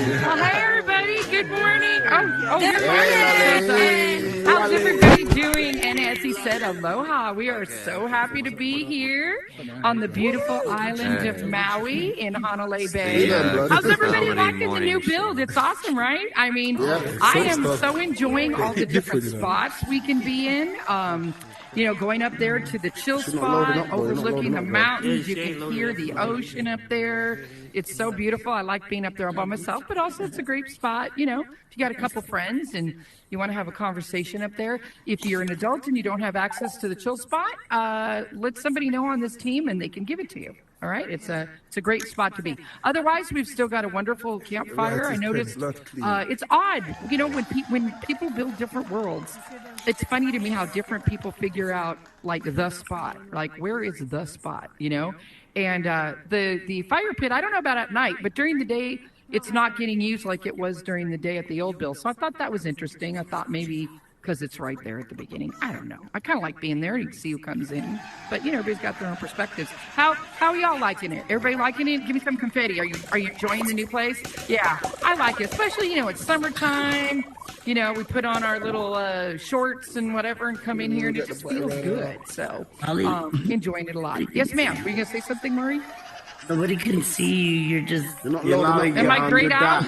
Well, hey, everybody. Good morning. Good morning. How's everybody doing? And as he said, aloha. We are so happy to be here on the beautiful island of Maui in Honolulu Bay. How's everybody liking the new build? It's awesome, right? I mean, I am so enjoying all the different spots we can be in. You know, going up there to the chill spot, overlooking the mountains. You can hear the ocean up there. It's so beautiful. I like being up there all by myself, but also it's a great spot. You know, if you got a couple friends and you want to have a conversation up there. If you're an adult and you don't have access to the chill spot, let somebody know on this team and they can give it to you. All right, it's a great spot to be. Otherwise, we've still got a wonderful campfire. I noticed it's odd, you know, when people build different worlds. It's funny to me how different people figure out like the spot, like where is the spot, you know? And the fire pit, I don't know about at night, but during the day, it's not getting used like it was during the day at the old build. So I thought that was interesting. I thought maybe because it's right there at the beginning. I don't know. I kind of like being there to see who comes in. But, you know, everybody's got their own perspectives. How are y'all liking it? Everybody liking it? Give me some confetti. Are you enjoying the new place? Yeah, I like it. Especially, you know, it's summertime. You know, we put on our little shorts and whatever and come in here and it just feels good. So, enjoying it a lot. Yes, ma'am. Were you going to say something, Marie? Nobody can see you. You're just... Am I grayed out?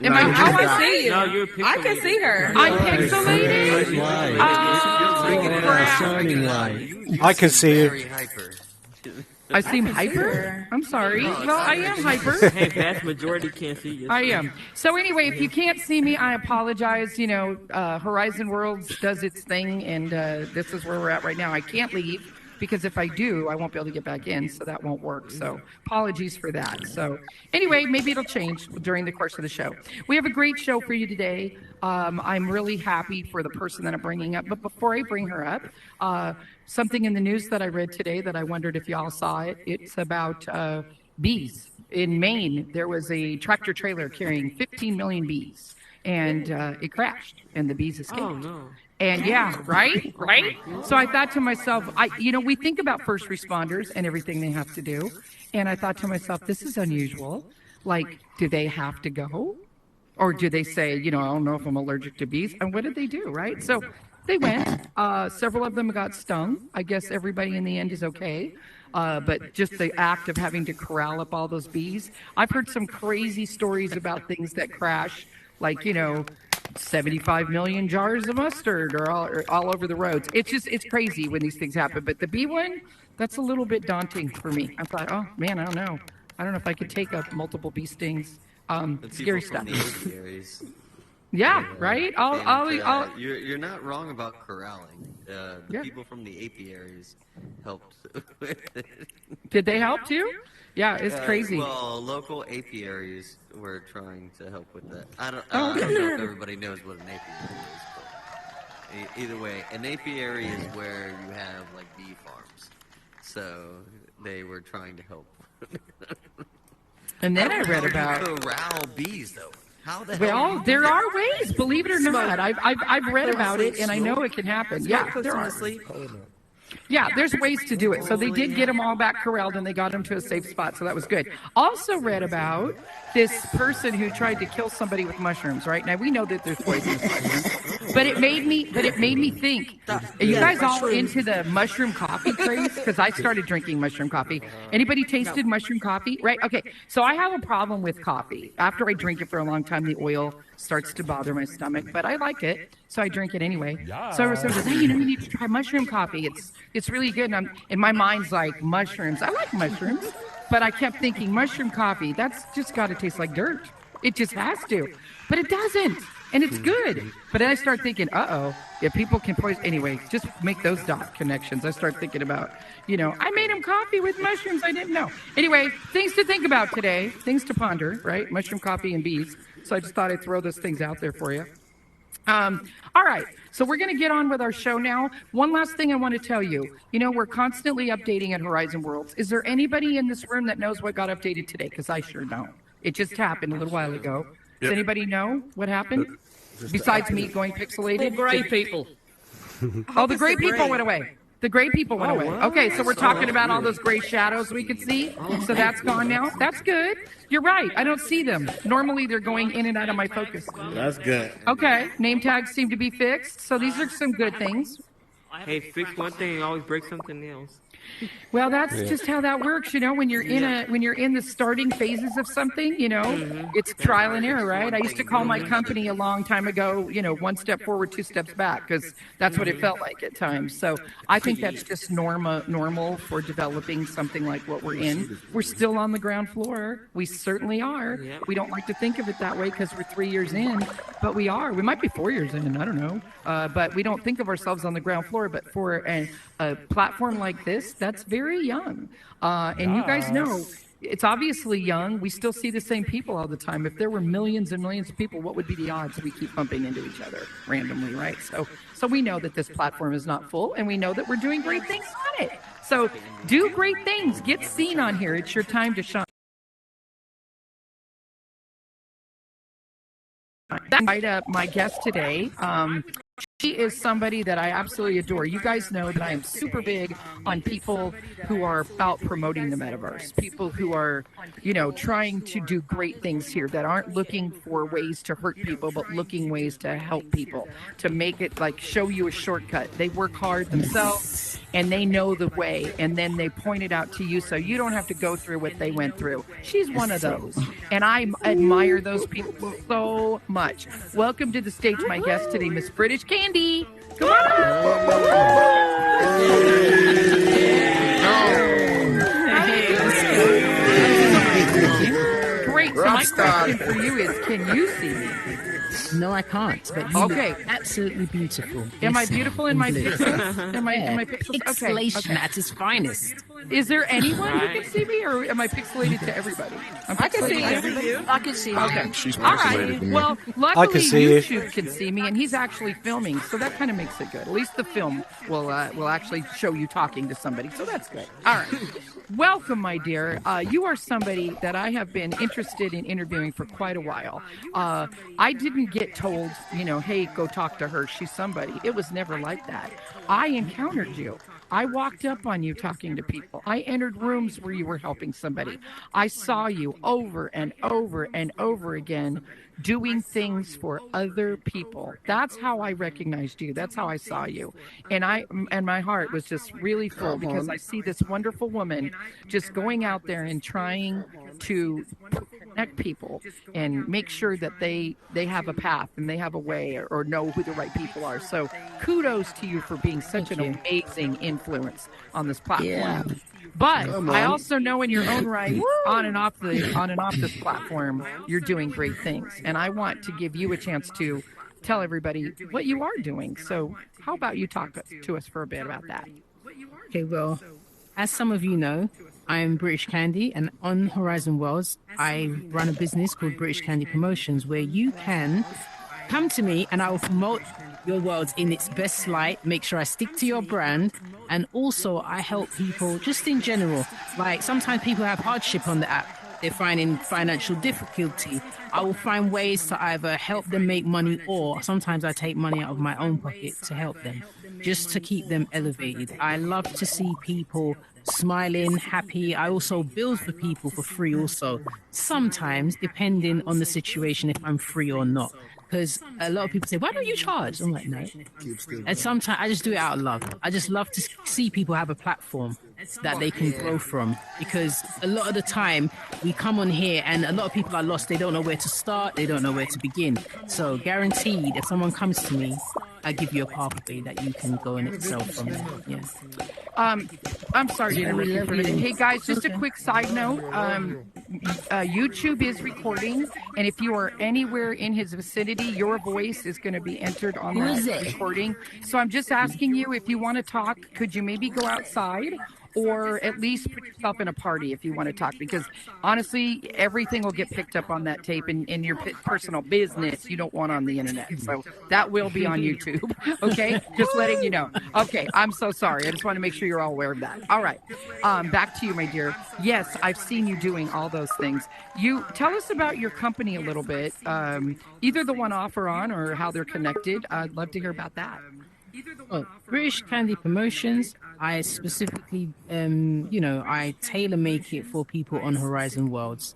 I see you. No, you're I can see her. I'm pixelated. Shining light. I can see you. I seem hyper? I'm sorry. Well, I am hyper. Hey, vast majority can't see you. I am. So anyway, if you can't see me, I apologize. You know, Horizon Worlds does its thing, and this is where we're at right now. I can't leave. Because if I do, I won't be able to get back in, so that won't work. So apologies for that. So anyway, maybe it'll change during the course of the show. We have a great show for you today. I'm really happy for the person that I'm bringing up. But before I bring her up, something in the news that I read today that I wondered if y'all saw it. It's about bees. In Maine, there was a tractor trailer carrying 15 million bees. And it crashed, and the bees escaped. Oh, no. And yeah, right? So I thought to myself, we think about first responders and everything they have to do. And I thought to myself, this is unusual. Like, do they have to go? Or do they say, you know, I don't know if I'm allergic to bees? And what did they do, right? So they went. Several of them got stung. I guess everybody in the end is okay. But just the act of having to corral up all those bees. I've heard some crazy stories about things that crash, like, you know, 75 million jars of mustard or all over the roads. It's crazy when these things happen. But the bee one, that's a little bit daunting for me. I thought, oh man, I don't know if I could take up multiple bee stings. Scary stuff. Yeah, right. You're not wrong about corralling. The people from the apiaries helped with it. Did they help too? Yeah, it's crazy. Well, local apiaries were trying to help with that. I don't know if everybody knows what an apiary is, but either way, an apiary is where you have like bee farms. So they were trying to help. And then I read about corral bees though. How the hell? Well, there are ways, believe it or not. I've read about it, and I know it can happen. Yeah, there are. Yeah, there's ways to do it. So they did get them all back corralled, and they got them to a safe spot, so that was good. Also read about this person who tried to kill somebody with mushrooms, right? Now, we know that there's poisonous mushrooms, but it made me think, are you guys all into the mushroom coffee craze? Because I started drinking mushroom coffee. Anybody tasted mushroom coffee? Right? Okay, so I have a problem with coffee. After I drink it for a long time, the oil starts to bother my stomach, but I like it, so I drink it anyway. So I said, hey, you need to try mushroom coffee. It's really good, and my mind's like, mushrooms. I like mushrooms, but I kept thinking, mushroom coffee, that's just got to taste like dirt. It just has to, but it doesn't, and it's good. But then I start thinking, if people can poison, anyway, just make those dot connections. I start thinking about, I made him coffee with mushrooms. I didn't know. Anyway, things to think about today, things to ponder, right? Mushroom coffee and bees. So I just thought I'd throw those things out there for you. All right, so we're going to get on with our show now. One last thing I want to tell you. We're constantly updating at Horizon Worlds. Is there anybody in this room that knows what got updated today? Because I sure don't. It just happened a little while ago. Does anybody know what happened? Besides me going pixelated? The gray people. Oh, the gray people went away. The gray people went away. what? Okay, so we're talking about all those gray shadows we could see. So that's gone now. That's good. You're right. I don't see them. Normally they're going in and out of my focus. That's good. Okay, name tags seem to be fixed. So these are some good things. Hey, fix one thing, always break something else. Well, that's just how that works, when you're in the starting phases of something, it's trial and error, right? I used to call my company a long time ago, one step forward, two steps back, because that's what it felt like at times. So I think that's just normal for developing something like what we're in. We're still on the ground floor. We certainly are. We don't like to think of it that way because we're 3 years in, but we are. We might be 4 years in, I don't know. But we don't think of ourselves on the ground floor. But for a platform like this, that's very young. And you guys know, it's obviously young. We still see the same people all the time. If there were millions and millions of people, what would be the odds that we keep bumping into each other randomly, right? So we know that this platform is not full, and we know that we're doing great things on it. So do great things. Get seen on here. It's your time to shine. Invite up my guest today. She is somebody that I absolutely adore. You guys know that I am super big on people who are about promoting the metaverse, people who are, trying to do great things here, that aren't looking for ways to hurt people, but looking ways to help people, to make it show you a shortcut. They work hard themselves and they know the way, and then they point it out to you so you don't have to go through what they went through. She's one of those, and I admire those people so much. Welcome to the stage, my guest today, Miss British Candy. Come on Great. So my question for you is, can you see me? No, I can't. But you look absolutely beautiful. Am I beautiful in my pixels? Am I pixels? Pixelation at its finest. Is there anyone who can see me, or am I pixelated to everybody? I can see you. I can see you. Okay. She's All pixelated right. to me. Well, luckily see YouTube can see me, and he's actually filming, so that kind of makes it good. At least the film will actually show you talking to somebody, so that's good. All right. Welcome, my dear. You are somebody that I have been interested in interviewing for quite a while. I didn't get told, hey, go talk to her. She's somebody. It was never like that. I encountered you. I walked up on you talking to people. I entered rooms where you were helping somebody. I saw you over and over and over again doing things for other people. That's how I recognized you. That's how I saw you. And my heart was just really full because I see this wonderful woman just going out there and trying to connect people and make sure that they have a path and they have a way or know who the right people are. So kudos to you for being such an amazing influence on this platform. Yeah. But I also know in your own right, on and off this platform, you're doing great things. And I want to give you a chance to tell everybody what you are doing. So how about you talk to us for a bit about that? Okay, well, as some of you know, I'm British Candy, and on Horizon Worlds, I run a business called British Candy Promotions, where you can come to me and I will promote your worlds in its best light, make sure I stick to your brand, and also I help people just in general. Like sometimes people have hardship on the app, they're finding financial difficulty. I will find ways to either help them make money, or sometimes I take money out of my own pocket to help them, just to keep them elevated. I love to see people smiling, happy. I also build for people for free also, sometimes depending on the situation, if I'm free or not. Because a lot of people say, why don't you charge? I'm like, no. And sometimes I just do it out of love. I just love to see people have a platform that they can grow from. Because a lot of the time we come on here and a lot of people are lost. They don't know where to start. They don't know where to begin. So guaranteed, if someone comes to me, I give you a pathway that you can go in itself from there. Yeah. I'm sorry to interrupt you for a minute. Hey guys, just a quick side note. YouTube is recording, and if you are anywhere in his vicinity, your voice is going to be entered on the recording. So I'm just asking you, if you want to talk, could you maybe go outside? Or at least put yourself in a party if you want to talk, because honestly, everything will get picked up on that tape, and in your personal business you don't want on the internet. So that will be on YouTube. Okay, just letting you know. Okay, I'm so sorry. I just want to make sure you're all aware of that. All right, back to you, my dear. Yes, I've seen you doing all those things. You tell us about your company a little bit, either the one off or on, or how they're connected. I'd love to hear about that. Oh, British Candy Promotions, I specifically, I tailor make it for people on Horizon Worlds.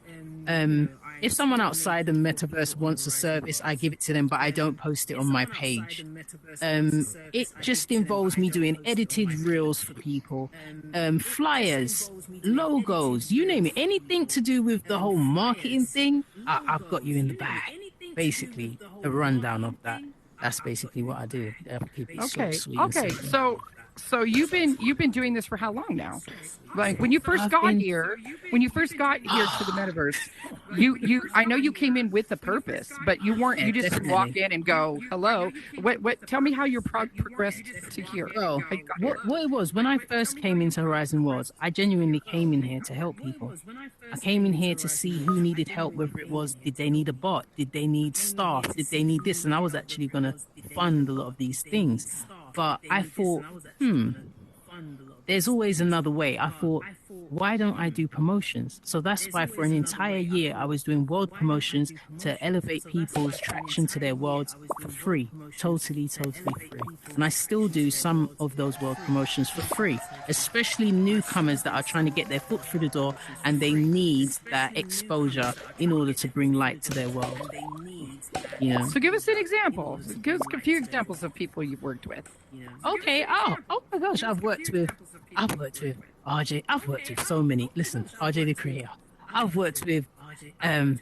If someone outside the metaverse wants a service, I give it to them, but I don't post it on my page. It just involves me doing edited reels for people, flyers, logos, you name it. Anything to do with the whole marketing thing, I've got you in the bag. Basically, a rundown of that. That's basically what I do. Keep it Okay. sweet and Okay. simple. So you've been doing this for how long now? Like when you first got here to the metaverse, I know you came in with a purpose, but you weren't. You just didn't walk in and go hello. What? Tell me how you progressed to here. Well, what it was when I first came into Horizon Worlds, I genuinely came in here to help people. I came in here to see who needed help, whether it was did they need a bot, did they need staff, did they need this, and I was actually going to fund a lot of these things. But I thought, there's always another way. I thought, why don't I do promotions? So that's why for an entire year, I was doing world promotions to elevate people's traction to their worlds for free. Totally free. And I still do some of those world promotions for free, especially newcomers that are trying to get their foot through the door and they need that exposure in order to bring light to their world. Yeah. So give us an example. Give us a few examples of people you've worked with. Okay. Oh my gosh. I've worked with RJ. I've worked with so many. Listen, RJ the Creator. I've worked with a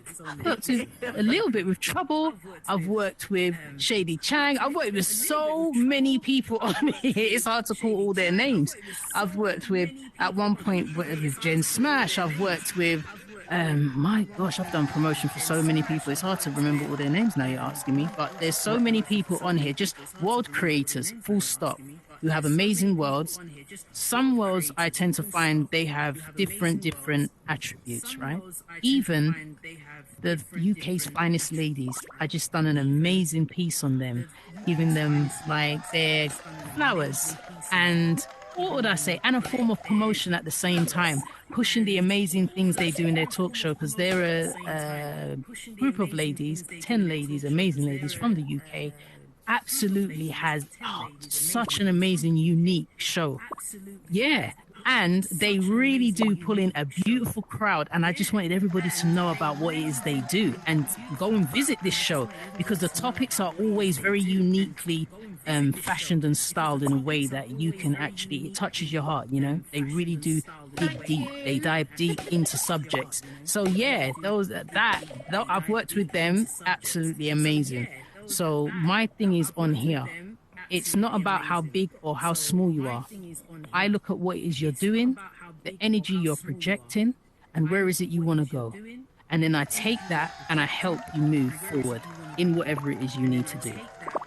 little bit with Trouble. I've worked with Shady Chang. I've worked with so many people on here. It's hard to call all their names. I've worked with, at one point, with Jen Smash. I've worked with, my gosh, I've done promotion for so many people. It's hard to remember all their names now you're asking me. But there's so many people on here, just world creators, full stop, who have amazing worlds. Some worlds I tend to find they have different attributes, right? Even the UK's finest ladies, I just done an amazing piece on them, giving them like their flowers and what would I say, and a form of promotion at the same time, pushing the amazing things they do in their talk show, because they're a group of ladies, 10 ladies, amazing ladies from the UK, absolutely has such an amazing, unique show. Yeah. And they really do pull in a beautiful crowd. And I just wanted everybody to know about what it is they do and go and visit this show, because the topics are always very uniquely fashioned and styled in a way that you can actually, it touches your heart, you know? They really do dig deep. They dive deep into subjects. So yeah, I've worked with them, absolutely amazing. So my thing is on here. It's not about how big or how small you are. I look at what it is you're doing, the energy you're projecting, and where is it you want to go. And then I take that and I help you move forward in whatever it is you need to do.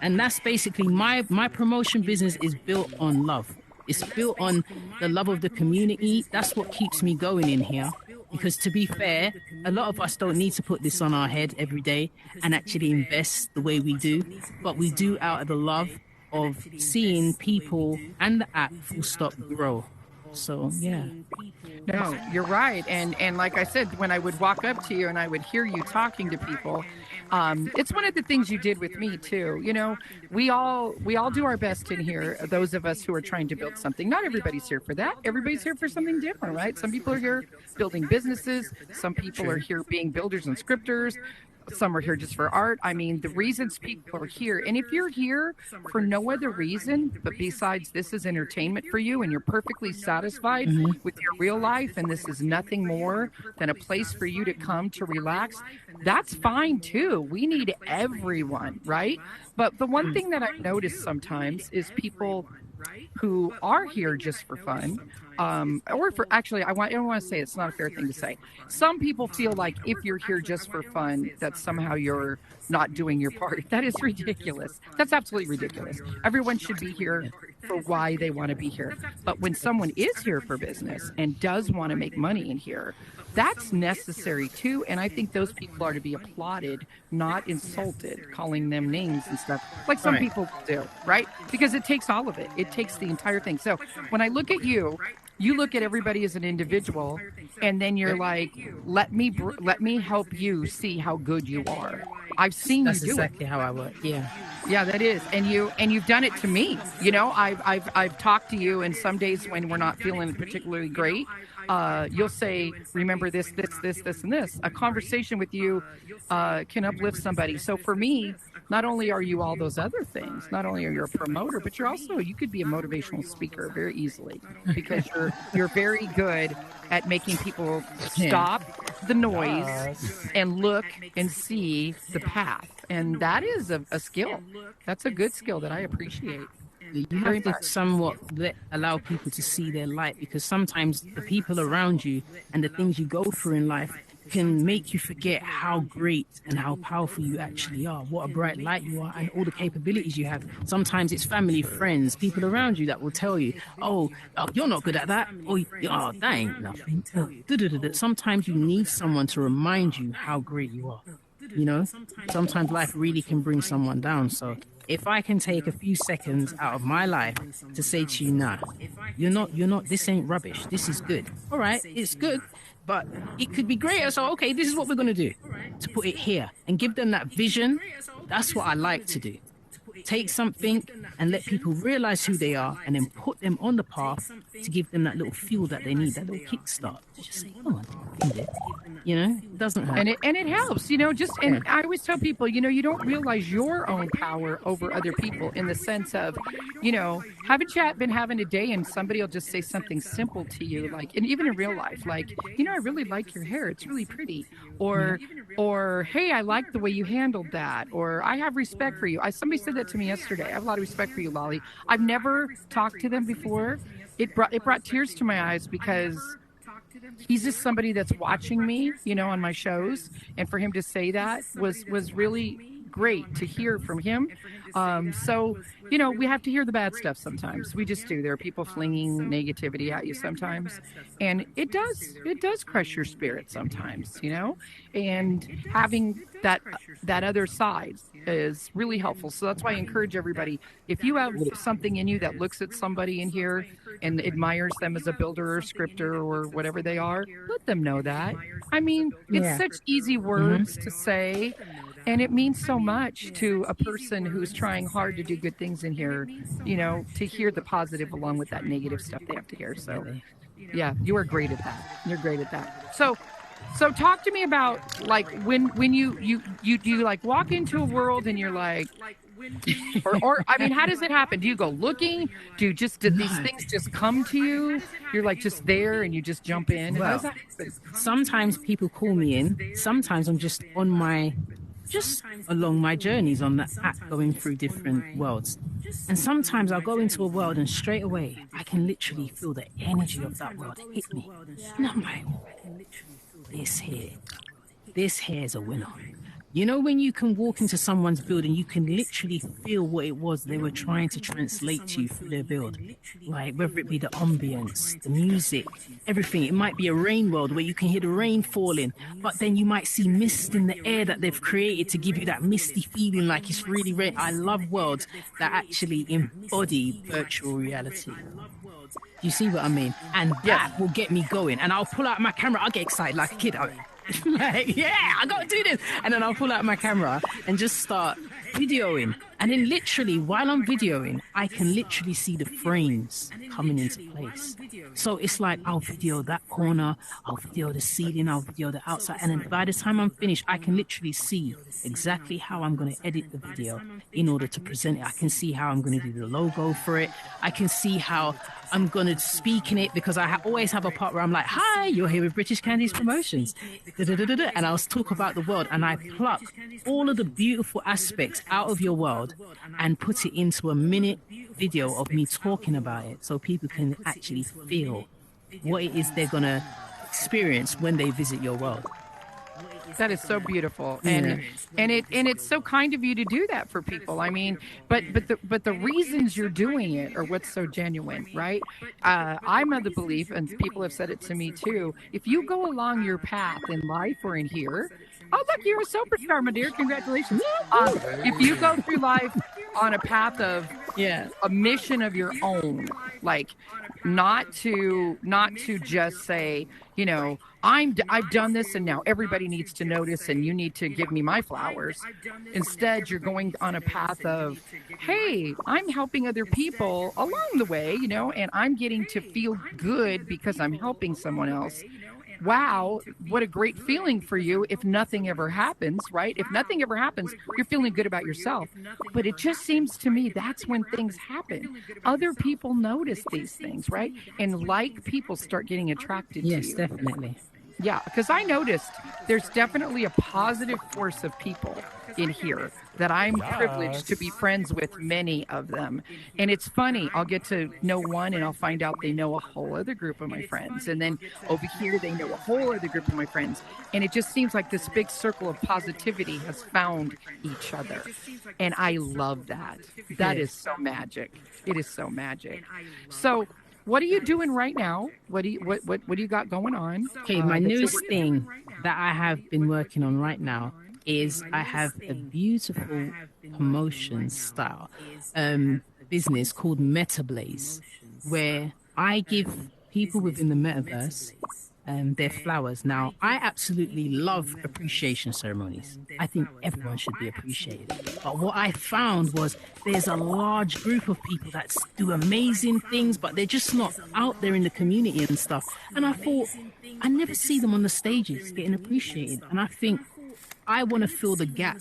And that's basically my promotion business is built on love. It's built on the love of the community. That's what keeps me going in here. Because to be fair, a lot of us don't need to put this on our head every day and actually invest the way we do. But we do out of the love of seeing people and the app full stop grow. So yeah. No, you're right. And like I said, when I would walk up to you and I would hear you talking to people, it's one of the things you did with me too. You know, we all do our best in here. Those of us who are trying to build something. Not everybody's here for that. Everybody's here for something different, right? Some people are here building businesses. Some people are here being builders and scripters. Some are here just for art. I mean, the reasons people are here. And if you're here for no other reason, but besides this is entertainment for you and you're perfectly satisfied with your real life and this is nothing more than a place for you to come to relax, that's fine too. We need everyone, right? But the one thing that I've noticed sometimes is people who are here just for fun, or for actually, I don't want to say it's not a fair thing to say. Some people feel like if you're here just for fun, that somehow you're not doing your part. That is ridiculous. That's absolutely ridiculous. Everyone should be here for why they want to be here. But when someone is here for business and does want to make money in here, that's necessary too. And I think those people are to be applauded, not insulted, calling them names and stuff like some people do, right? Because it takes all of it. It takes the entire thing. So when I look at you, you look at everybody as an individual, and then you're like, let me help you see how good you are. I've seen That's you do exactly how I work. Yeah. yeah, that is, and you've done it to me. You know, I've talked to you, and some days when we're not feeling particularly great, you'll say, "Remember this, and this." A conversation with you can uplift somebody. So for me, not only are you all those other things, not only are you a promoter, but you could be a motivational speaker very easily because you're very good at making people stop the noise and look and see the path. And that is a skill. That's a good skill that I appreciate. You have to somewhat allow people to see their light, because sometimes the people around you and the things you go through in life can make you forget how great and how powerful you actually are, what a bright light you are, and all the capabilities you have. Sometimes it's family, friends, people around you that will tell you, oh you're not good at that, or oh, that ain't nothing. Sometimes you need someone to remind you how great you are. You know, sometimes life really can bring someone down. So if I can take a few seconds out of my life to say to you, nah, you're not, this ain't rubbish. This is good. All right, it's good, but it could be greater. So, okay, this is what we're going to do, to put it here and give them that vision. That's what I like to do. Take something and let people realize who they are, and then put them on the path to give them that little fuel that they need, that little kickstart. Just say, come on, you can do it. You know, it doesn't hurt. And it helps, you know, and I always tell people, you know, you don't realize your own power over other people, in the sense of, you know, haven't you been having a day and somebody will just say something simple to you, like, and even in real life, like, you know, I really like your hair, it's really pretty, or hey, I like the way you handled that, or I have respect for you. Somebody said that to me yesterday. I have a lot of respect for you, Lolly. I've never talked to them before. It brought tears to my eyes, because he's just somebody that's watching me, you know, on my shows, and for him to say that was really great to hear from him. So, you know, we have to hear the bad stuff sometimes. We just do. There are people flinging negativity at you sometimes, and it does crush your spirit sometimes, you know, and having that other side is really helpful. So that's why I encourage everybody, if you have something in you that looks at somebody in here and admires them as a builder or scripter or whatever they are, let them know that. I mean, it's such easy words to say, and it means so much to a person who's trying hard to do good things in here, you know, to hear the positive along with that negative stuff they have to hear. So, yeah, you are great at that. You're great at that. So talk to me about, like, when you like walk into a world and you're like, or I mean, how does it happen? Do you go looking? Did these things just come to you? You're like just there and you just jump in? Well, sometimes people call me in. Sometimes I'm just along my journeys on that app, going through different worlds. And sometimes I'll go into a world and straight away I can literally feel the energy of that world hit me. And I'm like, this here is a winner. You know, when you can walk into someone's building, you can literally feel what it was they were trying to translate to you through their build. Like, whether it be the ambience, the music, everything. It might be a rain world where you can hear the rain falling, but then you might see mist in the air that they've created to give you that misty feeling like it's really rain. I love worlds that actually embody virtual reality. You see what I mean? And that will get me going. And I'll pull out my camera. I'll get excited like a kid. Like, yeah, I gotta do this. And then I'll pull out my camera and just start videoing. And then literally, while I'm videoing, I can literally see the frames coming into place. So it's like, I'll video that corner, I'll video the ceiling, I'll video the outside. And then by the time I'm finished, I can literally see exactly how I'm going to edit the video in order to present it. I can see how I'm going to do the logo for it. I can see how I'm going to speak in it, because I always have a part where I'm like, hi, you're here with British Candy's Promotions. And I'll talk about the world, and I pluck all of the beautiful aspects out of your world and put it into a minute video of me talking about it, so people can actually feel what it is they're going to experience when they visit your world. That is so beautiful, and it's so kind of you to do that for people. I mean, but the reasons you're doing it are what's so genuine, right? I'm of the belief, and people have said it to me too. If you go along your path in life or in here, oh look, you're a superstar, my dear. Congratulations. If you go through life on a path of a mission of your own, like not to just say, I've done this and now everybody needs to notice and you need to give me my flowers. Instead, you're going on a path of, hey, I'm helping other people along the way, and I'm getting to feel good because I'm helping someone else. Wow, what a great feeling for you if nothing ever happens, right? If nothing ever happens, you're feeling good about yourself. But it just seems to me that's when things happen. Other people notice these things, right? And like people start getting attracted to you. Yes, definitely. Yeah, because I noticed there's definitely a positive force of people in here that I'm privileged to be friends with, many of them. And it's funny, I'll get to know one and I'll find out they know a whole other group of my friends. And then over here, they know a whole other group of my friends. And it just seems like this big circle of positivity has found each other. And I love that. That is so magic. It is so magic. So what are you doing right now? What do you got going on? Okay, my newest thing that I have been working on right now is I have a beautiful promotion style business called MetaBlaze, where I give people within the metaverse their flowers. Now, I absolutely love appreciation ceremonies. I think everyone should be appreciated. But what I found was there's a large group of people that do amazing things, but they're just not out there in the community and stuff. And I thought, I never see them on the stages getting appreciated. And I think I want to fill the gap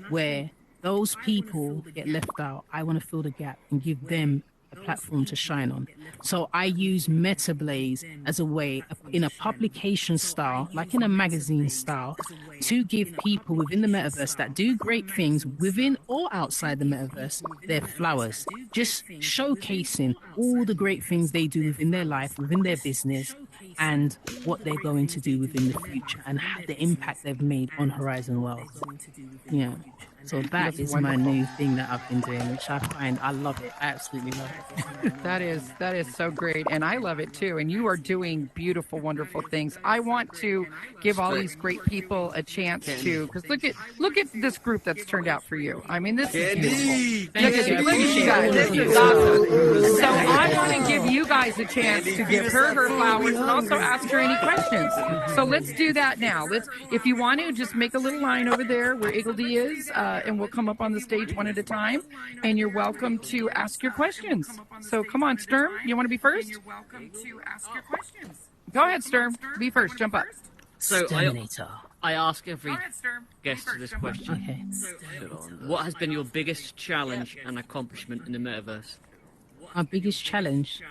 where those people get left out. I want to fill the gap and give them a platform to shine on. So I use MetaBlaze as a way, in a publication style, like in a magazine style, to give people within the metaverse that do great things within or outside the metaverse their flowers, just showcasing all the great things they do within their life, within their business, and what they're going to do within the future and the impact they've made on Horizon World. Yeah. So that is my new thing that I've been doing, which I find, I love it. I absolutely love it. That is so great, and I love it too. And you are doing beautiful, wonderful things. I want to give all these great people a chance to, because look at this group that's turned out for you. I mean, this is beautiful. Look at you guys. This is awesome. So I want to give you guys a chance to give her flowers and also ask her any questions. So let's do that now. If you want to, just make a little line over there where Iggledy is. And we'll come up on the stage one at a time, and you're welcome to ask your questions. So come on, Sturm, you want to be first? You're welcome to ask your questions. Go ahead, Sturm. Be first. Jump up. So I ask every guest this question. Okay. What has been your biggest challenge and accomplishment in the metaverse? Our biggest challenge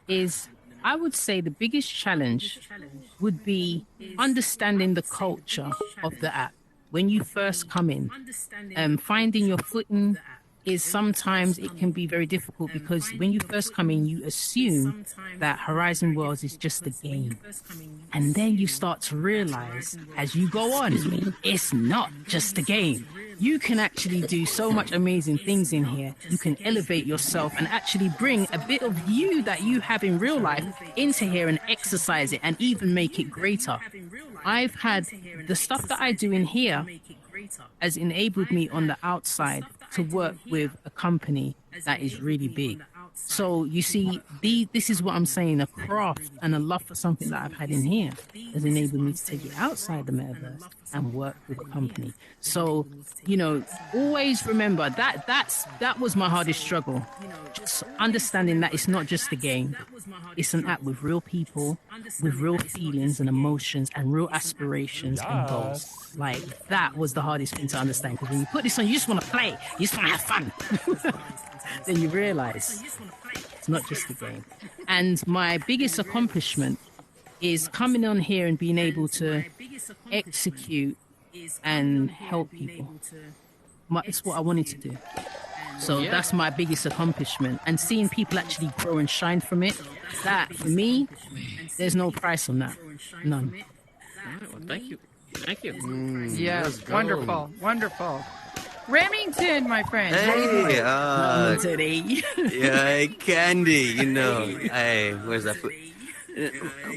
is, I would say the biggest challenge would be understanding the culture of the app. When you first come in, finding your footing is sometimes it can be very difficult, because when you first come in, you assume that Horizon Worlds is just a game. And then you start to realize as you go on, it's not just a game. You can actually do so much amazing things in here. You can elevate yourself and actually bring a bit of you that you have in real life into here and exercise it and even make it greater. I've had the stuff that I do in here has enabled me on the outside to work with a company that is really big. So you see, this is what I'm saying, a craft and a love for something that I've had in here has enabled me to take it outside the metaverse and work with a company. So, always remember that was my hardest struggle. Just understanding that it's not just a game. It's an app with real people, with real feelings and emotions and real aspirations and goals. Like, that was the hardest thing to understand, because when you put this on, you just want to play, you just want to have fun. Then you realize it's not just a game. And my biggest accomplishment is coming on here and being able to execute and help people. It's what I wanted to do. So that's my biggest accomplishment. And seeing people actually grow and shine from it, that, for me, there's no price on that. None. All right, well, thank you. Thank you. Yes, wonderful, wonderful. Remington, my friend. Hey, Today. yeah, Candy, hey, where's that food?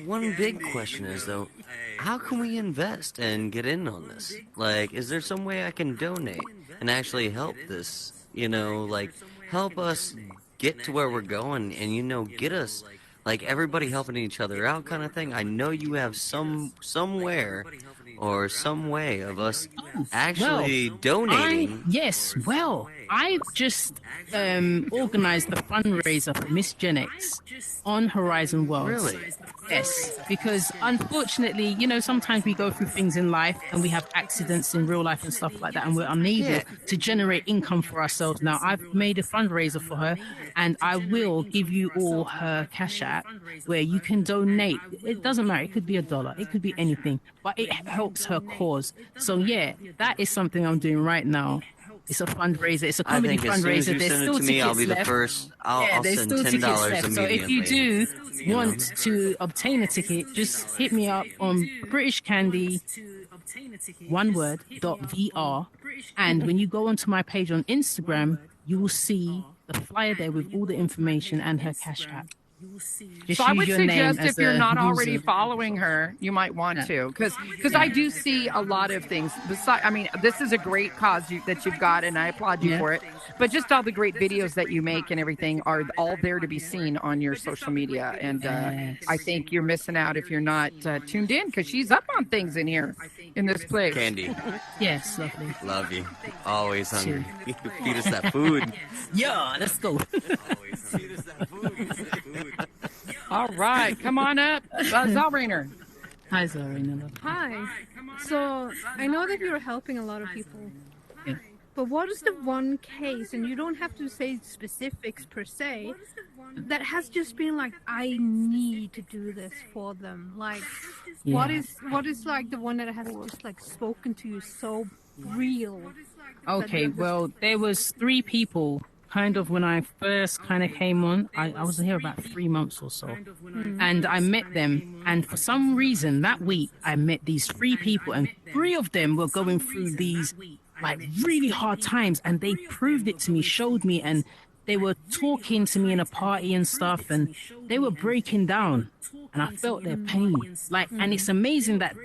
One big question is, though, how can we invest and get in on this? Like, is there some way I can donate and actually help this, help us get to where we're going and, you know, get us, like, everybody helping each other out kind of thing. I know you have somewhere or some way of us actually donating. I've just organized the fundraiser for Miss Gen X on Horizon Worlds. Really? Yes, because unfortunately, you know, sometimes we go through things in life and we have accidents in real life and stuff like that, and we're unable to generate income for ourselves. Now, I've made a fundraiser for her, and I will give you all her Cash App where you can donate. It doesn't matter. It could be $1. It could be anything, but it helps her cause. So, yeah, that is something I'm doing right now. It's a fundraiser. It's a comedy fundraiser. As soon as you send it to me, I'll be the first. I'll send $10 immediately. So if you do want to obtain a ticket, just hit me up on British Candy, one word, .vr. And when you go onto my page on Instagram, you will see the flyer there with all the information and her Cash App. So I would suggest if you're not already following her, you might want to, because I do see a lot of things. Besides, I mean, this is a great cause that you've got, and I applaud you for it. But just all the great videos that you make and everything are all there to be seen on your social media. And I think you're missing out if you're not tuned in, because she's up on things in here, in this place. Candy. Yes, lovely. Love you. Always hungry. Feed us that food. Yeah, let's go. Always feed us that food. All right, come on up, Zalrainer. Hi, Zalrainer. Hi. So I know that you're helping a lot of people. Yeah. But what is the one case, and you don't have to say specifics per se, that has just been like, I need to do this for them? Like, what is like the one that has just like spoken to you so real? Okay, well, there was 3 people. Kind of when I first kind of came on, I was here about 3 months or so, and I met them, and for some reason that week I met these 3 people, and 3 of them were going through these like really hard times, and they proved it to me, showed me, and they were talking to me in a party and stuff, and they were breaking down, and I felt their pain. Like, and it's amazing that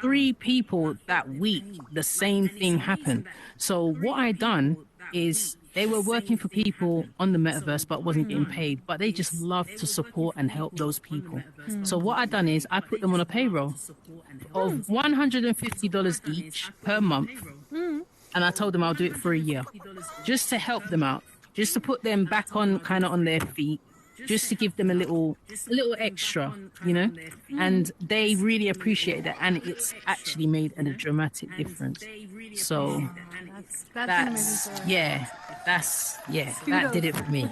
3 people that week the same thing happened. So what I done is, they were working for people on the metaverse but wasn't getting paid, but they just love to support and help those people. So what I done is I put them on a payroll of $150 each per month, and I told them I'll do it for a year, just to help them out, just to put them back on kind of on their feet, just to give them a little extra, you know, and they really appreciate that, and it's actually made a dramatic difference. So that did it for me.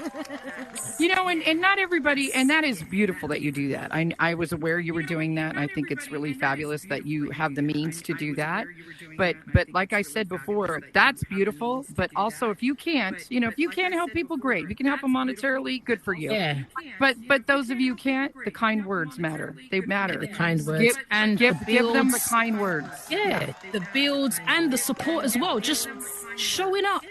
You know, and not everybody, and that is beautiful that you do that. I was aware you were doing that, and I think it's really fabulous that you have the means to do that. But like I said before, that's beautiful. But also, if you can't help people, great. If you can help them monetarily, good for you. Yeah. But those of you who can't, the kind words matter. They matter. The kind words. Give them the kind words. Yeah, the builds and the support as well. Just showing up.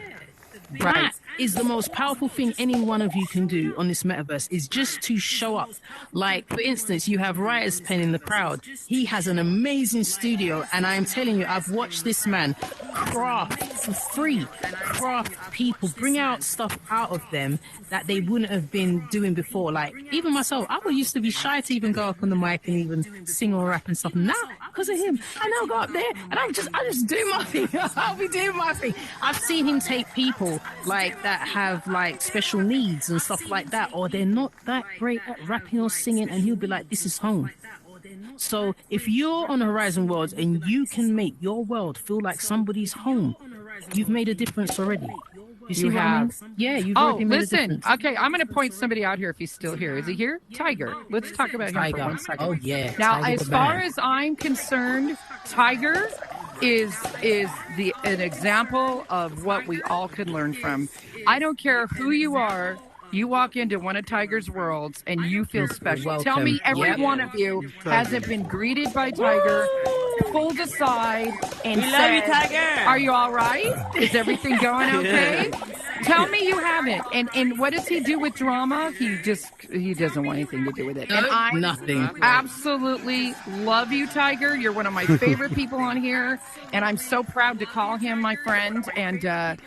Right. That is the most powerful thing any one of you can do on this metaverse, is just to show up. Like, for instance, you have Writer's Pen in the crowd. He has an amazing studio, and I'm telling you, I've watched this man craft for free. Craft people, bring out stuff out of them that they wouldn't have been doing before. Like, even myself, I used to be shy to even go up on the mic and even sing or rap and stuff. Now, because of him, I now go up there and I just do my thing. I'll be doing my thing. I've seen him take people like that have like special needs and stuff like that, or they're not that great at rapping or singing, and he'll be like, this is home. So if you're on Horizon Worlds and you can make your world feel like somebody's home, you've made a difference already. You see what I mean? Yeah, you've already made a difference. Okay, I'm going to point somebody out here if he's still here. Is he here? Tiger. Let's talk about him for 1 second. Oh, yeah. Now, Tiger as far as I'm concerned, Tiger is an example of what we all could learn from. I don't care who you are. You walk into one of Tiger's worlds and you feel special. Welcome. Tell me every one of you hasn't been greeted by Tiger, pulled aside, and said, love you, Tiger. Are you all right? Is everything going okay? Tell me you haven't. And what does he do with drama? He doesn't want anything to do with it. And I Nothing. absolutely love you, Tiger. You're one of my favorite people on here, and I'm so proud to call him my friend. And get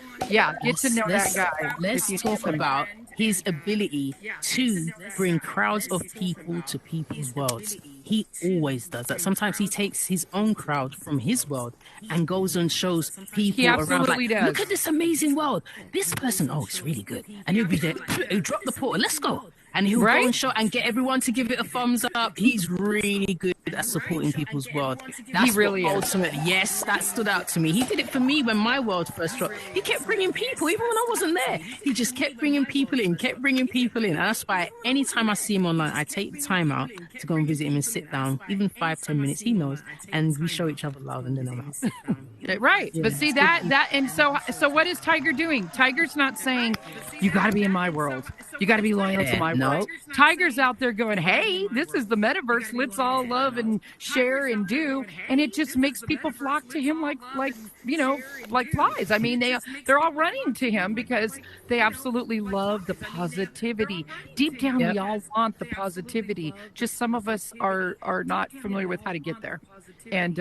to know that guy. Let's talk about his ability to bring crowds of people to people's worlds. He always does that. Sometimes he takes his own crowd from his world and goes and shows people around, absolutely like, does. look at this amazing world. This person, oh, it's really good. And he'll be there, he'll drop the portal, let's go. And he'll go and show and get everyone to give it a thumbs up. He's really good at supporting people's world. That's he really is. Ultimately, yes, that stood out to me. He did it for me when my world first dropped. He kept bringing people, even when I wasn't there. He just kept bringing people in, And that's why anytime I see him online, I take the time out to go and visit him and sit down, even 5-10 minutes. He knows, and we show each other love, and then I'm out. Right. Yeah, but see and so what is Tiger doing? Tiger's not saying, you got to be in my world. You got to be loyal to my world. Tiger's out there going, hey, this is the metaverse. Let's all love and share and do. And it just makes people flock to him like flies. I mean, they're all running to him because they absolutely love the positivity. Deep down, we all want the positivity. Just some of us are not familiar with how to get there. And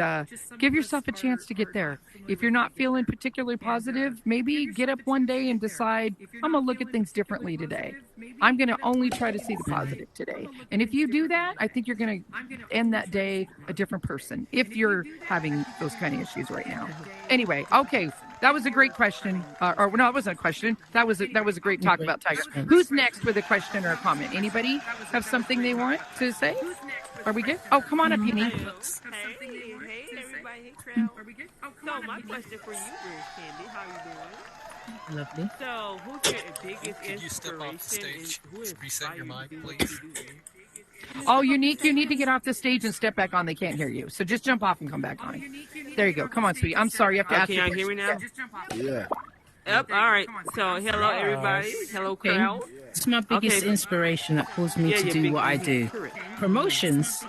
give yourself a chance to get there. If you're not feeling particularly positive, maybe get up one day and decide, I'm going to look at things differently today. I'm going to only try to see the positive today. And if you do that, I think you're going to end that day a different person if you're having those kind of issues right now. Anyway, okay. That was a great question. Or no, it wasn't a question. That was a great talk about Tiger. Who's next with a question or a comment? Anybody have something they want to say? Are we good? Oh, come on up, Penny. Hey, everybody. Hey, crowd. Are we good? Oh, come on. So, my question for you, Bruce Candy, how you doing? Lovely. So, who's your biggest Can you step off the stage? Reset your mic, please. Oh, Unique, you need to get off the stage and step back on. They can't hear you. So just jump off and come back on. There you go. Come on, sweetie. I'm sorry. You have to ask. Can y'all hear me now? Yeah. Yep. All right. So, hello, everybody. Hello, crowd. It's my biggest inspiration that caused me to do what I do. Promotions.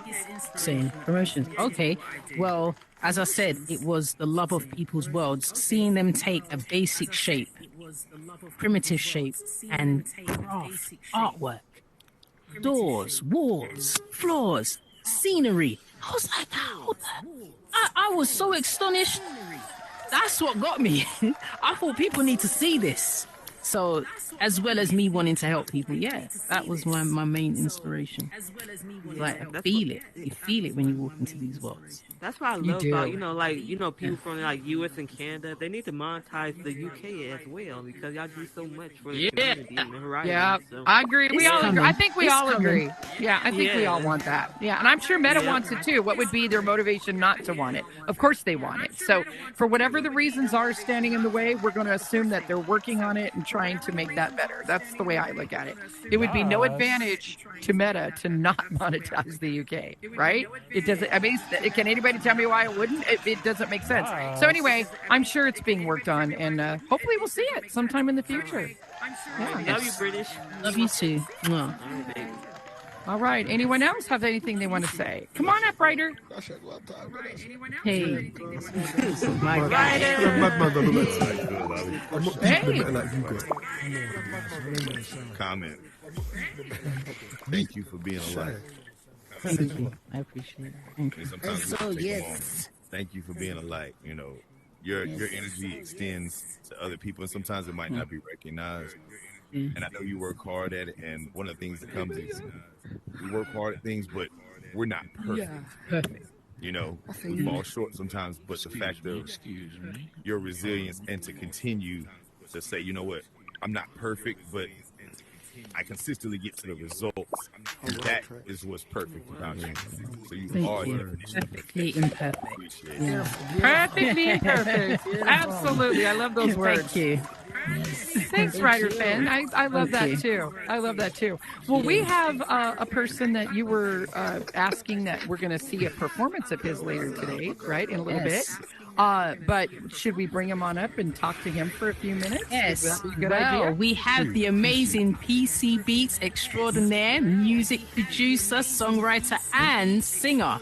Promotions. Okay. Well, as I said, it was the love of people's worlds, seeing them take a basic shape, primitive shape, and craft, artwork, doors, walls, floors, scenery. I was like, I was so astonished. That's what got me. I thought people need to see this. So, as well as me wanting to help people, that was my main inspiration. Like, I feel it. You feel it when you walk into these worlds. That's what I love about, people from like US and Canada. They need to monetize the UK as well because y'all do so much for the community and the horizon. Yeah, so. I agree. We all agree. I think we all agree. Yeah, I think we all want that. Yeah, and I'm sure Meta wants it too. What would be their motivation not to want it? Of course they want it. So for whatever the reasons are standing in the way, we're going to assume that they're working on it and trying to make that better. That's the way I look at it. It would be no advantage to Meta to not monetize the UK, right? It doesn't. I mean, can anybody tell me why it wouldn't? It doesn't make sense. So anyway, I'm sure it's being worked on, and hopefully we'll see it sometime in the future. Yeah. Love you, British. Love you too. No. All right. Anyone else have anything they want to say? Come on up, Ryder. Hey. My Comment. Thank you for being alive. Thank you. I appreciate it. So yes. Thank you for being a light. You know, your energy extends to other people, and sometimes it might not be recognized. And I know you work hard at it. And one of the things that comes is we work hard at things, but we're not perfect. Yeah. Perfect. You know, we fall short sometimes. But the fact of your resilience and to continue to say, you know what, I'm not perfect, but I consistently get to the results, and that is what's perfect about you. So you are perfectly imperfect. Yeah. Perfectly imperfect. Absolutely, I love those words. Thank you. Thanks, Ryder Finn. I love that too. I love that too. Well, we have a person that you were asking that we're going to see a performance of his later today, right? In a little bit. But should we bring him on up and talk to him for a few minutes? Yes. Good idea? We have the amazing PCBeatz extraordinaire, music producer, songwriter, and singer.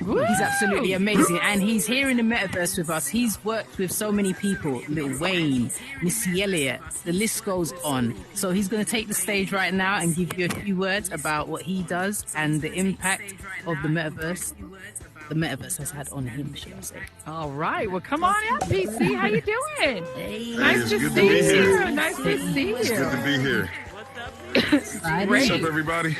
Woo! He's absolutely amazing, and he's here in the metaverse with us. He's worked with so many people, Lil Wayne, Missy Elliott, the list goes on. So he's going to take the stage right now and give you a few words about what he does and the impact of the metaverse has had on him, should I say. All right. Well, come on out, PC. How you doing? Hey. Nice to see you. Nice to see you. It's good to be here. What's up, everybody?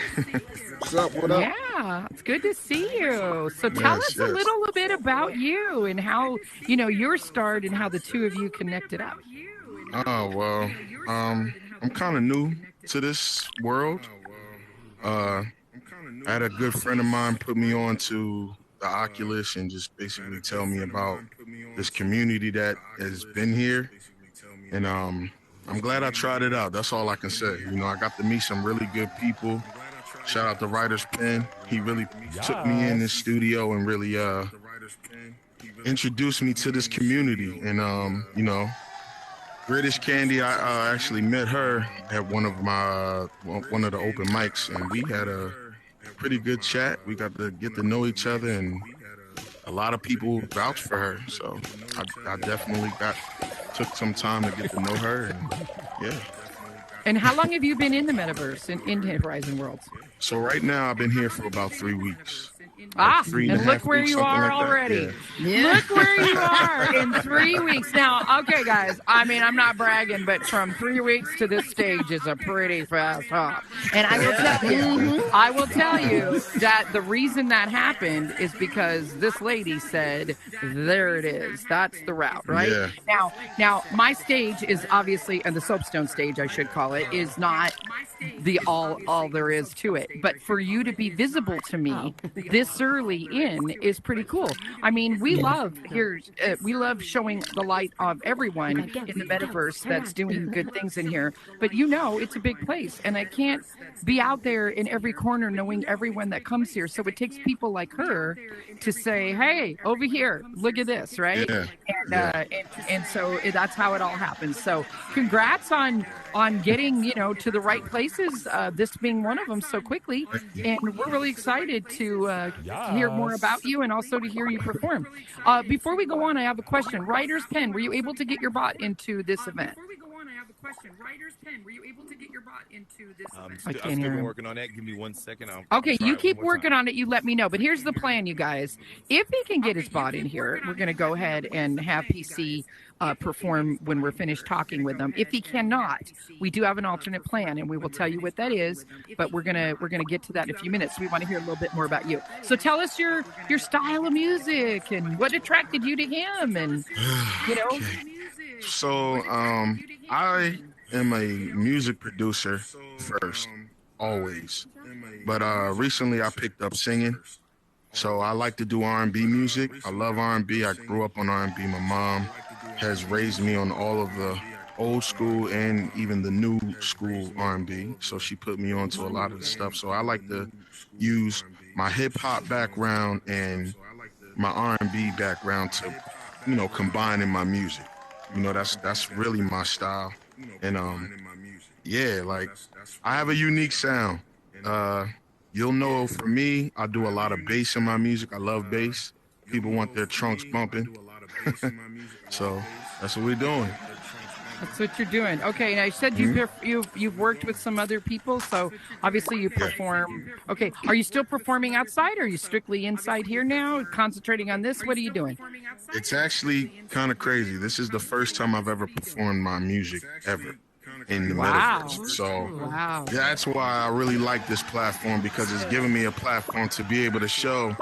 What's up? What up? Yeah, it's good to see you. So tell us a little bit about you and how, your start and how the two of you connected up. Oh, well, I'm kind of new to this world. I had a good friend of mine put me on to the Oculus and just basically tell me about this community that has been here. And I'm glad I tried it out. That's all I can say. I got to meet some really good people. Shout out to Writer's Pen. He really took me in his studio and really introduced me to this community. And, British Candy, I actually met her at one of the open mics, and we had a pretty good chat. We got to get to know each other, and a lot of people vouched for her. So I definitely took some time to get to know her, and yeah. And how long have you been in the metaverse, in Horizon Worlds? So right now I've been here for about 3 weeks. And look where you are already. Yeah. Look where you are in 3 weeks. Now, okay, guys, I'm not bragging, but from 3 weeks to this stage is a pretty fast hop. And I will tell you that the reason that happened is because this lady said, there it is. That's the route, right? Yeah. Now, my stage is obviously, and the Soapstone stage, I should call it, is not the all there is to it. But for you to be visible to me this early in is pretty cool. I mean, we love showing the light of everyone in the metaverse that's doing good things in here. But it's a big place, and I can't be out there in every corner knowing everyone that comes here. So it takes people like her to say, "Hey, over here, look at this," right? Yeah. And so that's how it all happens. So congrats on getting to the right places. This being one of them so quickly, and we're really excited to hear more about you and also to hear you perform. Before we go on, I have a question. Writer's Pen, were you able to get your bot into this event? I'm still working on that. Give me 1 second. Okay, you keep working on it. You let me know. But here's the plan, you guys. If he can get his bot in here, we're going to go ahead and have PC perform when we're finished talking with him. If he cannot, we do have an alternate plan, and we will tell you what that is. But we're gonna get to that in a few minutes. We want to hear a little bit more about you. So tell us your style of music and what attracted you to him, and Okay. So I am a music producer first, always. But recently I picked up singing. So I like to do R&B music. I love R&B. I grew up on R&B. My mom has raised me on all of the old school and even the new school R&B. So she put me onto a lot of the stuff. So I like to use my hip hop background and my R&B background to, combine in my music. That's really my style. And I have a unique sound. You'll know for me, I do a lot of bass in my music. I love bass. People want their trunks bumping. So that's what we're doing. That's what you're doing. Okay, and I said you've worked with some other people, so obviously you perform. Okay, are you still performing outside, or are you strictly inside here now, concentrating on this? What are you doing? It's actually kind of crazy. This is the first time I've ever performed my music ever in the metaverse. So that's why I really like this platform, because it's giving me a platform to be able to show,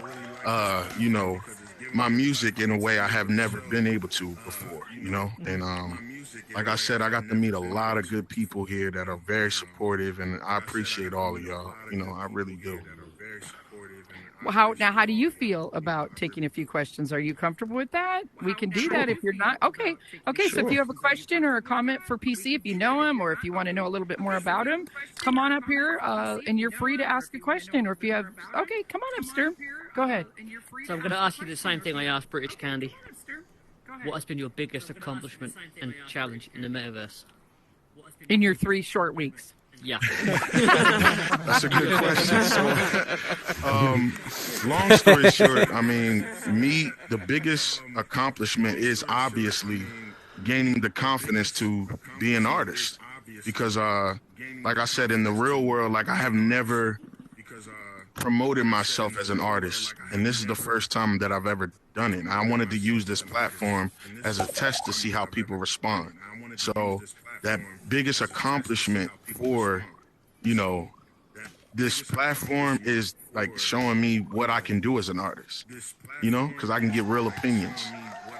my music in a way I have never been able to before, and like I said, I got to meet a lot of good people here that are very supportive, and I appreciate all of y'all. I really do. How do you feel about taking a few questions? Are you comfortable with that? We can do that if you're not. Okay. So if you have a question or a comment for PC, if you know him, or if you want to know a little bit more about him, come on up here, and you're free to ask a question. Or if you have, come on up, Sturm. Go ahead. So I'm going to ask you the same thing I asked British Candy. What has been your biggest accomplishment and challenge in the metaverse? In your 3 short weeks. Yeah. That's a good question. So, long story short, the biggest accomplishment is obviously gaining the confidence to be an artist. Because, like I said, in the real world, I have never promoted myself as an artist. And this is the first time that I've ever done it. I wanted to use this platform as a test to see how people respond. So that biggest accomplishment for you know, this platform is like showing me what I can do as an artist, you know, because I can get real opinions.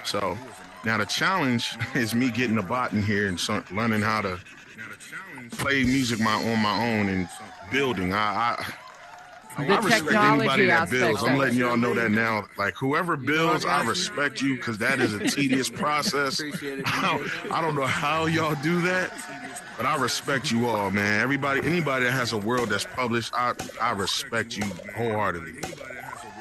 So now the challenge is me getting a bot in here and learning how to play music on my own and building. I respect anybody that builds. I'm letting y'all know that now. Like, whoever builds, I respect you, because that is a tedious process. I don't know how y'all do that, but I respect you all, man. Anybody that has a world that's published, I respect you wholeheartedly.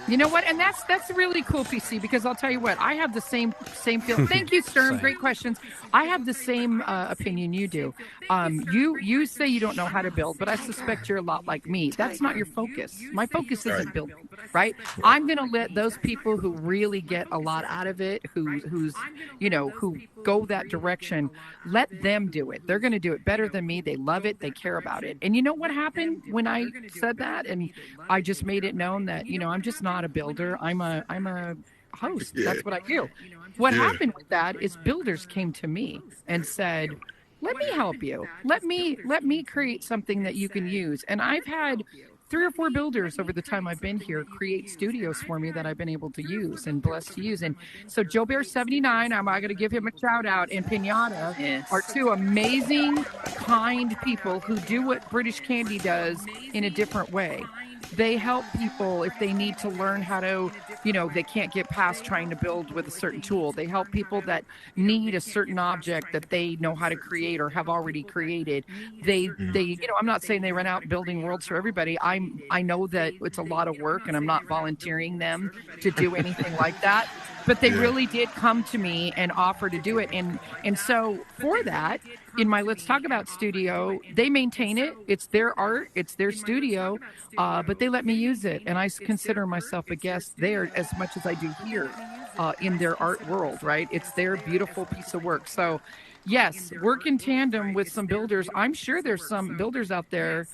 You know what? And that's really cool, PC, because I'll tell you what, I have the same feel. Thank you, Sturm. Great questions. I have the same opinion you do. You say you don't know how to build, but I suspect you're a lot like me. That's not your focus. My focus isn't building, right? I'm going to let those people who really get a lot out of it, who go that direction, let them do it. They're going to do it better than me. They love it. They care about it. And you know what happened when I said that? And I just made it known that, I'm just not a builder. I'm a host. Yeah. That's what I do. What happened with that is builders came to me and said, let me help you. Let me create something that you can use. And I've had 3 or 4 builders over the time I've been here create studios for me that I've been able to use and blessed to use. And so Joe Bear 79, I'm going to give him a shout out, and Pinata are 2 amazing, kind people who do what British Candy does in a different way. They help people if they need to learn how to, they can't get past trying to build with a certain tool. They help people that need a certain object that they know how to create or have already created. They I'm not saying they run out building worlds for everybody. I know that it's a lot of work, and I'm not volunteering them to do anything like that. But they really did come to me and offer to do it. And so for that, in my Let's Talk About studio, they maintain it. It's their art. It's their studio. But they let me use it. And I consider myself a guest there as much as I do here in their art world, right? It's their beautiful piece of work. So, yes, work in tandem with some builders. I'm sure there's some builders out there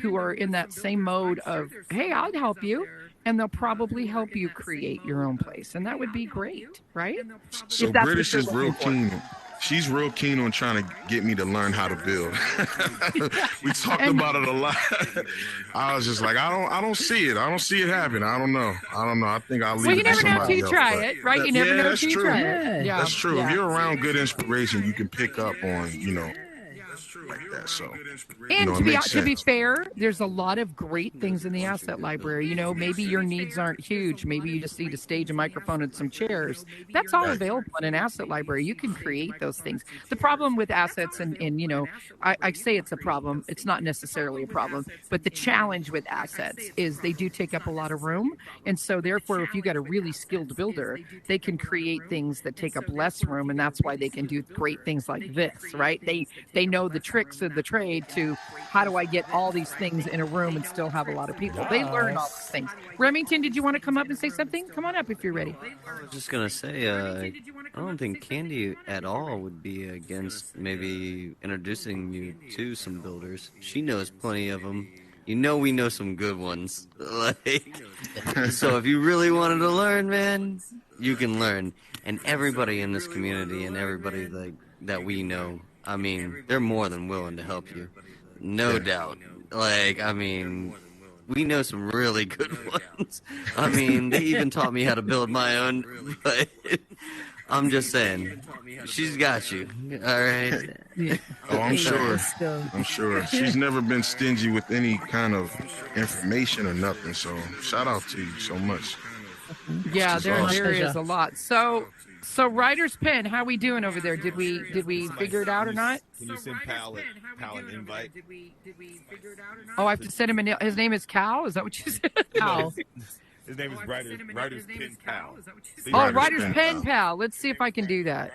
who are in that same mode of, hey, I'll help you. And they'll probably help you create your own place. And that would be great, right? So British is real keen. She's real keen on trying to get me to learn how to build. We talked about it a lot. I was just like, I don't see it. I don't see it happen. I don't know. I think I'll leave it to somebody else. Well, you never know until you try it, right? You never know until you try it. Yeah, that's true. If you're around good inspiration, you can pick up on, like that. So, and to be fair, there's a lot of great things in the asset library. Maybe your needs aren't huge. Maybe you just need a stage, a microphone, and some chairs. That's all available in an asset library. You can create those things. The problem with assets, and I say it's a problem. It's not necessarily a problem, but the challenge with assets is they do take up a lot of room, and so therefore, if you got a really skilled builder, they can create things that take up less room, and that's why they can do great things like this, right? They know the tricks of the trade to how do I get all these things in a room and still have a lot of people. They learn all these things. Remington, did you want to come up and say something? Come on up if you're ready. I was just gonna say, I don't think Candy at all would be against maybe introducing you to some builders. She knows plenty of them. We know some good ones. So if you really wanted to learn, man, you can learn. And everybody in this community and everybody that we know, I mean, they're more than willing to help you. No doubt. We know some really good ones. They even taught me how to build my own. But I'm just saying, she's got you. All right? Yeah. Oh, I'm sure. I'm sure. She's never been stingy with any kind of information or nothing. So shout out to you so much. Yeah, there is a lot. So Writer's Pen, how we doing over there? Did we figure it out or not? Can you send Pal an invite? Oh, I have to send him his name is Cal? Is that what you said? Cal. His name is Writer's Pen Pal. Oh, Writer's Pen Pal. Let's see if I can do that.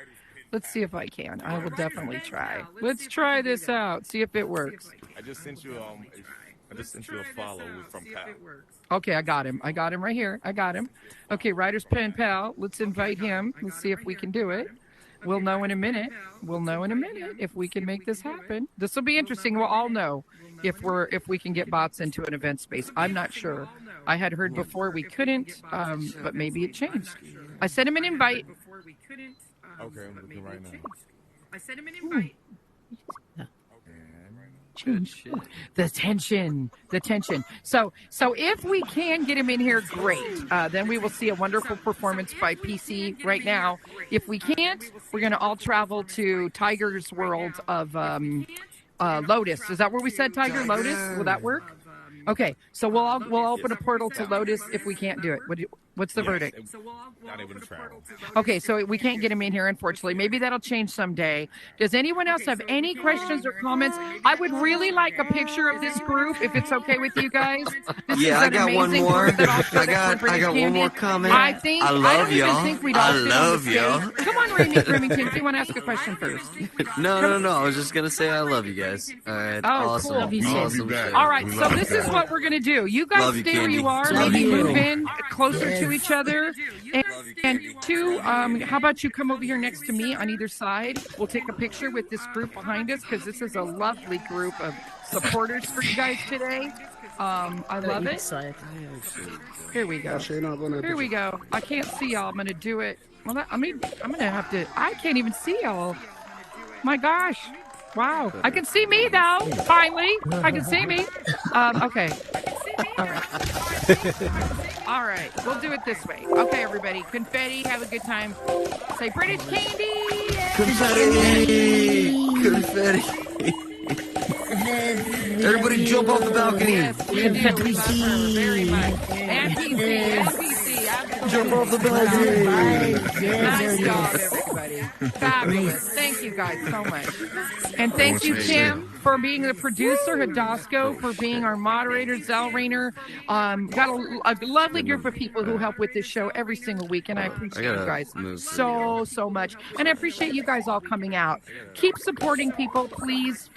Let's see if I can. I will definitely try. Let's try this out. See if it works. I just sent you a follow from Pal. Okay, I got him right here. I got him. Okay, Writer's Pen Pal. Let's invite him. Let's see if we can do it. We'll know in a minute. If we can make this happen. This will be interesting. We'll all know if we can get bots into an event space. I'm not sure. I had heard before we couldn't, but maybe it changed. I sent him an invite. Okay, I'm looking right now. I sent him an invite. The tension. So if we can get him in here, great. Then we will see a wonderful performance by PC right now. If we can't, we're going to all travel to Tiger's world of Lotus. Is that where we said Tiger? Lotus? Will that work? Okay, so we'll open a portal to Lotus if we can't do it. What's the verdict? Not able to travel. Okay, so we can't get him in here, unfortunately. Maybe that'll change someday. Does anyone else have any questions or comments? I would really like a picture of this group, if it's okay with you guys. Yeah, I got one more. I got one more comment. I love y'all. I love y'all. Come on, Remington, do you want to ask a question first? No. I was just gonna say I love you guys. All right. Oh, awesome. cool. Awesome. All right, so this is what we're gonna do. You guys stay where you are. Maybe move in closer to each other. And two, how about you come over here next to me on either side? We'll take a picture with this group behind us because this is a lovely group of supporters for you guys today. I love it. Here we go. Here we go. I can't see y'all. I'm gonna do it. Well, I'm gonna have to. I can't even see y'all. My gosh. Wow. I can see me though. Finally, I can see me. Okay. All right. All right. We'll do it this way. Okay, everybody. Confetti. Have a good time. Say British candy. Confetti. Everybody jump off the balcony. Yes, we do. We love her very much. And PC. Jump off the balcony. Nice job, everybody. Fabulous. Thank you guys so much. And thank you, Tim, for being the producer, Hidasco, for being our moderator, Zell Rayner. Got a lovely group of people who help with this show every single week, and I appreciate you guys so much. And I appreciate you guys all coming out. Keep supporting people, please.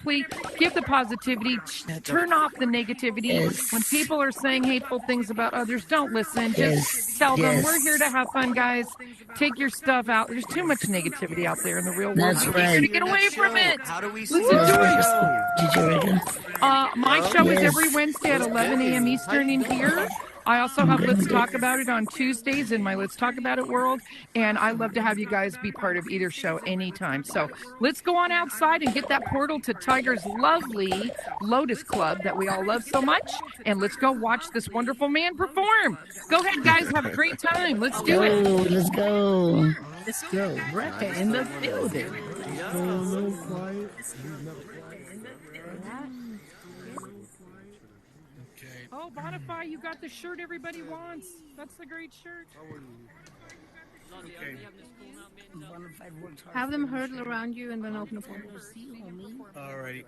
Give the positivity. Turn off the negativity. When people are saying hateful things about others, don't listen. Just tell them we're here to have fun, guys. Take your stuff out. There's too much negativity out there in the real world. That's right. Get away from it. How do we Listen to it. Did you read it? My show is every Wednesday at 11 a.m. Eastern in here. I also have Let's Talk About It on Tuesdays in my Let's Talk About It world, and I love to have you guys be part of either show anytime. So let's go on outside and get that portal to Tiger's lovely Lotus Club that we all love so much, and let's go watch this wonderful man perform. Go ahead, guys. Have a great time. Let's do it. Let's go. Let's go. Right in the building. Oh, Bonify, you got the shirt everybody wants. That's the great shirt. Have them hurdle around you and then open the portal. Alrighty.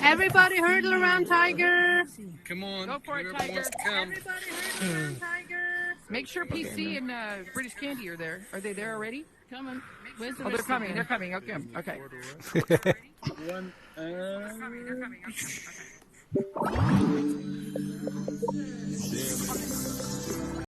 Everybody hurdle around Tiger. Come on. Go for it, Whoever Tiger. wants to come. Everybody hurdle around Tiger. Make sure PC and British Candy are there. Are they there already? Coming. Where's the Oh, they're rest of coming. them? They're coming. Okay. One.